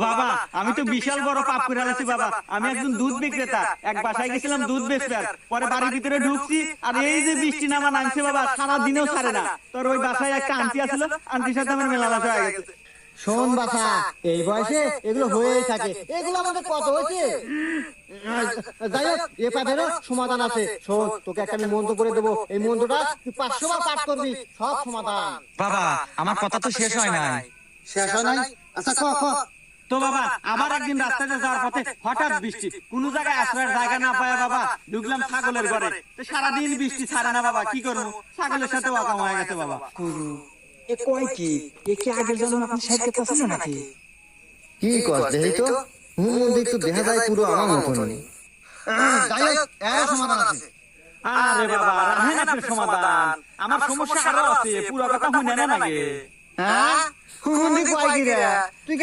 বাবা আমি তো বিশাল বড় পাপ করে আছি বাবা। আমি একজন দুধ বিক্রেতা, এক বাসায় গেছিলাম দুধ বেচতে, পরে বাড়ির ভিতরে ঢুকছি আর এই যে বৃষ্টি নামা নামছে বাবা, সারা দিনেও ছাড়ে না। তোর ওই বাসায় একটা আন্টি আসলো, আন্টির সাথে আমার মেলামেশা হয়ে গেছে। শোন বাছা, এই বয়সে এগুলো হয়েই থাকে, এগুলো আমাদের কত হয়েছে। যাই হোক, এ পাবেরও সমাধান আছে। শোন, তোকে একটা আমি মন্ত্র করে দেবো, এই মন্ত্রটা তুই 500 বার পাঠ করবি, সব সমাধান। বাবা আমার কথা তো শেষ হয় নাই। শেষ হয় নাই? আচ্ছা ক ক। তো বাবা আবার একদিন রাস্তাতে যাওয়ার পথে হঠাৎ বৃষ্টি, কোন জায়গায় আশ্রয়ের জায়গা না পায় বাবা ঢুকলাম ছাগলের ঘরে। তো সারাদিন বৃষ্টি ছাড়ে না বাবা, কি করবো, ছাগলের সাথে ওয়াকাম হয়ে গেছে বাবা। এ কয় কি? এ কি আগের জন্য আপনি সাইড করতেছেন নাকি? কি কর দেখি তো, মন্দির তো দেখা যায় পুরো আমার মতনই। যাই হোক, এর সমাধান আছে। আরে বাবা রাহেন আপনার সমাধান, আমার সমস্যা আরো আছে, পুরো কথা শুনে না নাকি? হ্যাঁ, মন্দির কয় কি রে? তুই